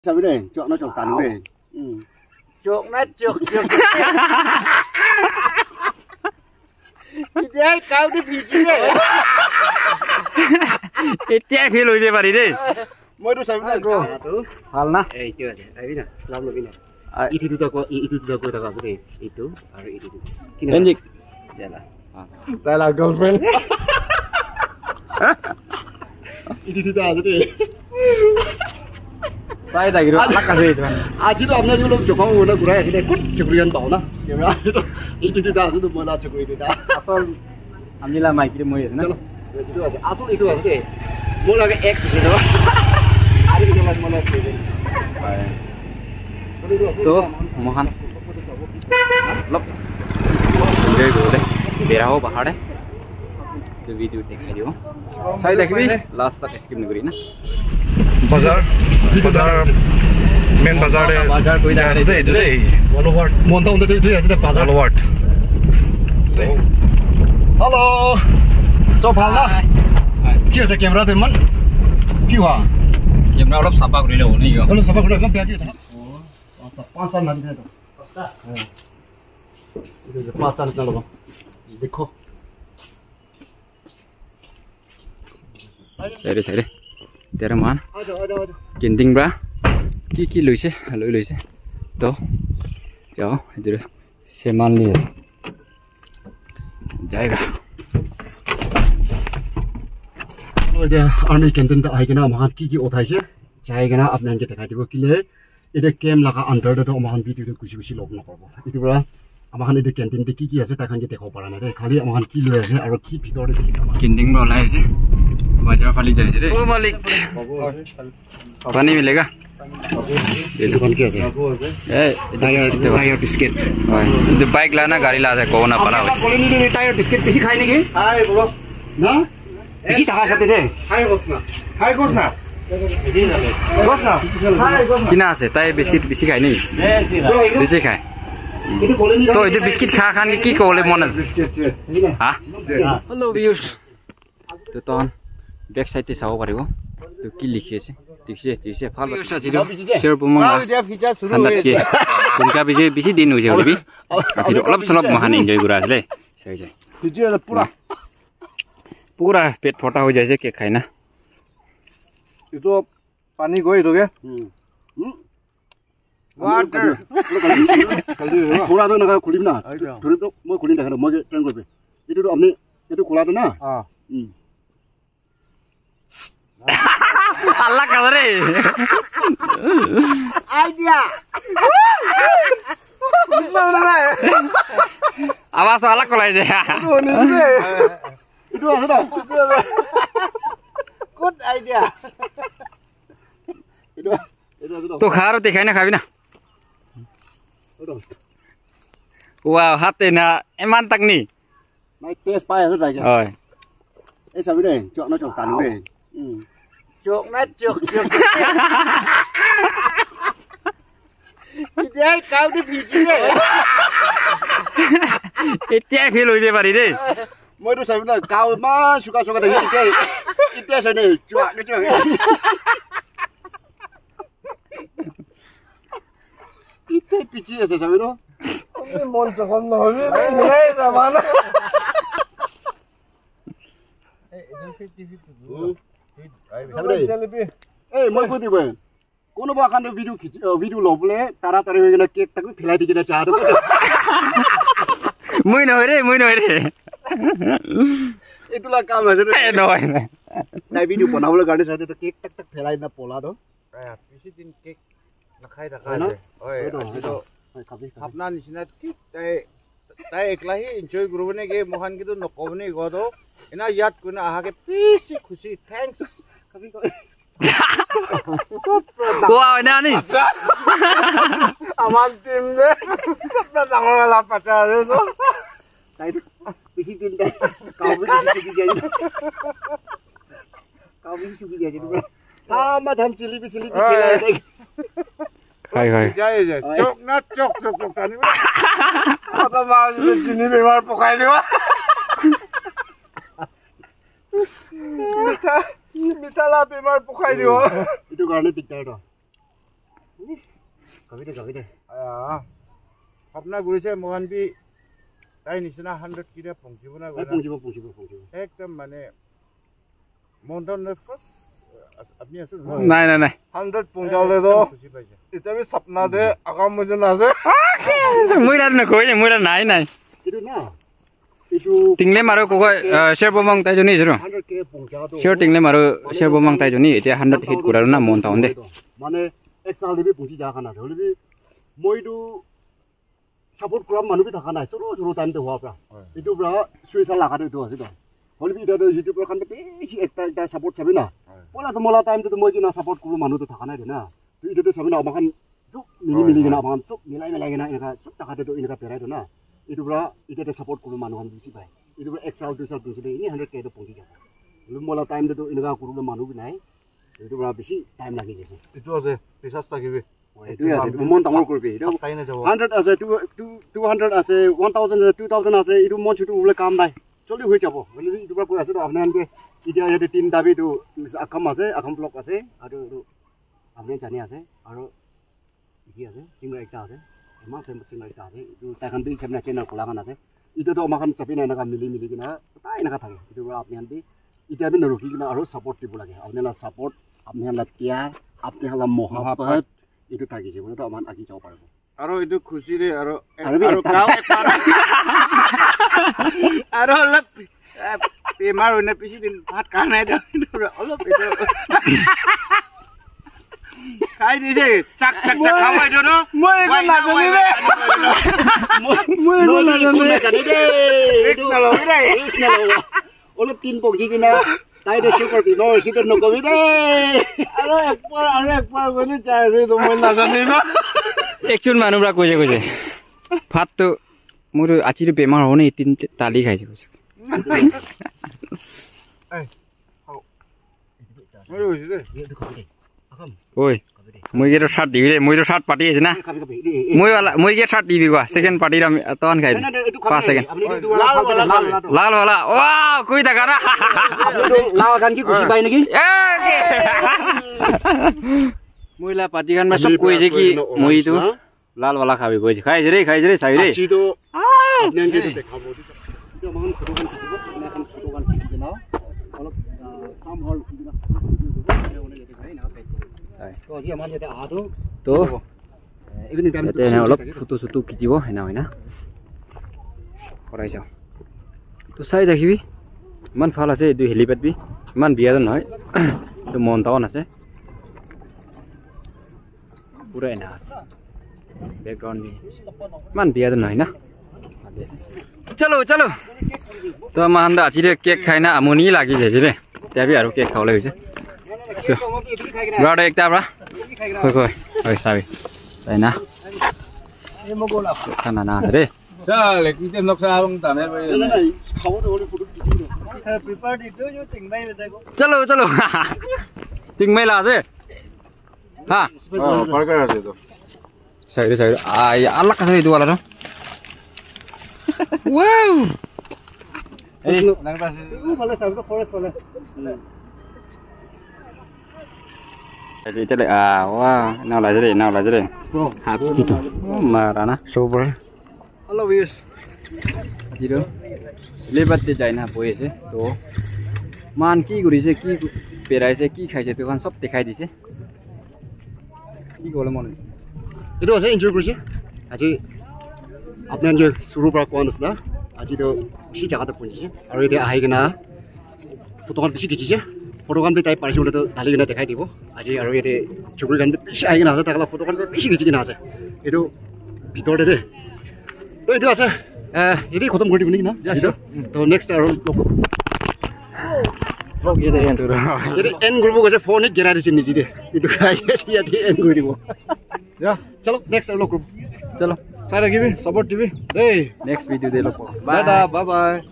Sao biết đây? Chọn nó chọn tán đây. Chuột nó chuột chuột. Đấy cao đi phi chi đấy. Itu feel hoje bari deh. Moi tu sao biết đây bro? Hal na. Eh itu aja. Ayo na. Salam lebih na. Itu tak apa deh. Itu, ada itu. Kini. Enjik. Jalan. Salah girlfriend. Itu tak ada deh. Saya dah kira anak kasih itu kan. Aji tu amna dulu Jepang mana kurang sih deh. Kut cekurian tahu na. Kamera itu tak ada tu mana cekuri itu dah. Asal alhamdulillah mai kira moy na. Chalo. Itu aja. Asal itu aja deh. Mula ke X gitu. Ada di jalan mana sih? Tuh, mohan. Lop. Dari dulu deh. Berapa bahar deh. तो video दिखाई दियो सही लग रही last तक skip नहीं करी ना बाजार मेन बाजार कोई ना दे दे Walowart. Monta untuk itu ya sudah pasar. Walowart सही Halo. So Palna. Kia sa kamera tu man. Kiwa. Camera लोग सापा करी लो नहीं यो Kalau sampai kalau biar dia. Oh. Pasar nanti tu. Pasar. Itu pasar चलो बा. देखो. सही सही तेरा मान आजा आजा आजा. किंटिंग ब्रा की लुइसे लुइसे तो जाओ इधर से मान लिए जाएगा Kalau dia army canteen tu aja na makan kiki othai se. Jaya na apne anke dekhai dibo kile. Ide cam laga under tu makan video tu kusi log na korbo. Itu bra. Amahan ide canteen tu kiki ase takkan ke dekho para na de. Khali amahan ki loi ase aro ki bhitor de dekhi sama. किंटिंग ब्रा लाए से बाजार फाली जाए रे ओ मालिक पानी मिलेगा Itu kan ki ase. ए Tire biscuit. तो bike लाना गाड़ी ला से कौन अपना Koloni ni tire biscuit besi khai niki? Hai bro. Na? Besi taka sate de. Hai Gosna. Hai Gosna. Gosna. Hai Gosna. किना से ताई बिस्किट बिस्किट खाई नहीं बिस्किट खाए Itu koloni. तो इधर बिस्किट खा खान के की कोले मन हाँ हेलो व्यूअर्स तो तहन बैक साइड से साव पारिबो तो की लिखिए से दिखसे फाल शेयर बुमंगा Dia feature suruh. अंदर के उनका बिजी दिन हो जाए भी आखिर अलग सलब महान एंजॉय गुरा ले सही जाए Biji ada pura. पूरा पेट फटा हो जाए cake खाइना Itu pani goi itu ke? Water. Pura tu nak kulim na. Kulim tu mau kulim dah kan mau ke tengok be. Itu tu amni itu kula tu na. Ah. अल्लाह कर रे Idea. आवाज अलग coli दे Itu apa dah? Good idea. Itu dah. तो खा रो दिखाई ना खाबी ना वाह हाथे ना एमान तक नहीं Mai test pai tu dah je. ओए Eh sabi deh, cok na cok tanu deh. Chuột nó chuột chuột. Đấy cao đi phi chi đấy. itu feel hoje bari deh Moi tu sabi dah kau mah suka dah itu. Itu sana cok ni cok. Itu pici asa sabi tu. Ini monster kan loh. Ini zaman. Sabi deh. Eh moi pun tiba. Kono bahkan video lopule taratari begini cake tak pilai di kita cahaya. मुई न रे Itulah kamu maksudnya. ए नोय Nah video बनावले गाड़ी साथे तो cake तक फैलाई ना पोला दो. Isi tin cake nakai deh. Oi, itu apna nisina tik tai eklahi enjoy grubne ke mohan gitu nokobne godo. Ina yat kuna ahake pisi khushi thanks. वाह ना नहीं Aman tim deh. Sapna tanggal lah pacar itu. Nah itu bisi tinta. Kau bisi sugi jadi. Kau bisi sugi jadi bro. Tamat ham cili fैलाई. हाय हाय Jaya. Cok na cok tani. Kata mau itu jini bemar pokai dia. Minta lah bemar pokai dia. Itu karena tiktok. Gabi deh. Hapna gurise mohan bi tai nisina 100 kira pungjibo na gora. Pungjibo. Ekdam mane monton ne first apni asu নাই নাই নাই 100 pungjale do ita bi sapna de agam mujhe na ase মইরা না কই মইরা নাই নাই Itu na. Itu টিংলে মারো কই শেয়ার বমং তাই জনি Zoro 100k pungja do. Share টিংলে মারো শেয়ার বমং তাই জনি এটা 100 হিট করার না মন তাউন দে Mane exal lebi pungji jaga na. Lebi moi du support kram manu bi thakana suru time de huwa pra. Itu bra suisa laga de do ase do. Lebi ida do YouTube kan beshi ekta support chabi na. Pola to mola time to moi kina support kuru manu to thakana de na. Tu ida to sabi na amakan juk mili gina amakan juk milai gina inaka juk takade to inaka perai do na. Itu bra ida to support kuru manu kan bisi bai. Itu bra exal to sal pungji de ini 100k to pungji jaga. Lebi mola time to inaka kuru manu bi nai. Itu bra besi time lagi jese. itu ase pisas takibe Itu ya, itu mon tamor kurbi. Itu kai na jabo 100 ase 200 ase 1000 ase 2000 ase itu mon chutu ule kam dai. Joldi hoi jabo. Beli itu bra koi ase to apne anke idia yade tin dabi tu akam block ase aro apne jani ase aro iki ase singa ekta ase. Ema famous singa ekta ase. Itu takan bi chapna channel kolagan ase. Itu to makan chapina na mili kina tai na thake. Itu bra apne anbi idia bi naruki kina aro support tibu lage. Apne la support apne la pyar apne la mohabbat itu thaki jibone to aman aki jabo parbo. aro itu khushi re aro Aro gao ekbar aro olop pemar hoine pisi din bhat kanai do olop itu kai dise chak khawai do no moi ko najani re moi ko najani re Risk na lo re Olop tin pogji kina tai de super pi no sitor no kobi re aro ekbar gone chai se to moi najani na actual মানুষরা কইছে ভাত তো মোর আচিরে বেমার হনে তিন তালি খাইছে কইছে moi hoise re ওই মই গেটো শার্ট দিবি রে মই তো শার্ট পাটি আছে না মই গে শার্ট দিবি গা সেকেন্ড পার্টির আমি তখন খাই 5 সেকেন্ড লাল वाला ওয়াও কই দেখা রা লাল গান কি খুশি পাই নাকি মহিলা পাতি গান সব কইছে কি মই তো লাল वाला খাবি কইছে খাইছে রে চাই রে আছি তো আপনি আনকে তো দেখাবো এটা মহান ফটোগান খিচিব আপনি এখন ফটোগান খিচি নাও অলপ সাম হল খিচি না তো আজি আমার যেটা আদো তো ইভিনিং টাইম এতে অলপ ফটো সুটো খিচিব হেনা হয়না কৰাই যাও তো চাই দেখিবি ইমান ভাল আছে এইটো হেলিপ্যাড বি ইমান বিয়াজন নহয় তো মন টাউন আছে পুরা এনা আছে ব্যাকগ্রাউন্ড বি ইমান বিয়াজন নহয় না চলো তো আমাৰ আন্দা আজি কেক খাই না আমনি লাগি যাইছে ৰে তেবি আৰু কেক খাবলৈ হৈছে ব্ৰাডা একটা ব্ৰা কই চাবি তাই না খানা না রে chal ek tem nok sa bang tane bai নাই খাবো তো বলে ফটো খিচি না prepare itu yo ting bai le ko চলো তিং মেলা আছে হ্যাঁ burger ase to সাইড আই আল্লাহ কাছে itu wala no wow nang ta se ভালো সাইড তো ফরেস্ট বলে Jadi tadi wah, nào lại jadi. bro Habis gitu. Marana sober. Hello viewers. Gitu. Lebat di China boy se. To man ki guri se ki perai se ki khai se to kan sob dekhai dise. Ki gole mon. itu আছে enjoy কৰিছে আজি আপনি enjoy শুৰু পৰা কোৱা নাছিলা আজি তো বেছি জায়গাতে পৌঁছিছে আৰু এতিয়া আহি কিনা ফটোখন বেছি খিচিছে ফটোখন তাই পাৰিছে বোলে তো ঢালি কিনা দেখাই দিব আজি আৰু ইয়াতে চুকুৰি গান বেছি আহি কিনা আছে তাক ফটোখন বেছি খিচি কিনা আছে এইটো ভিতৰতে দেই তো এইটো আছে এটি খতম কৰি দিব নেকি না তো নেক্সট আৰু Bok gitu yang turun. jadi end কৰিব গৈছে ফোন গেৰাই দিছে নিজে দে এইটো ইয়াতে এণ্ড কৰি দিব ya চলো নেক্সট আৰু লগ কৰিম Chalo. saya lagi bi support tv hey Next video deh lo. bye bye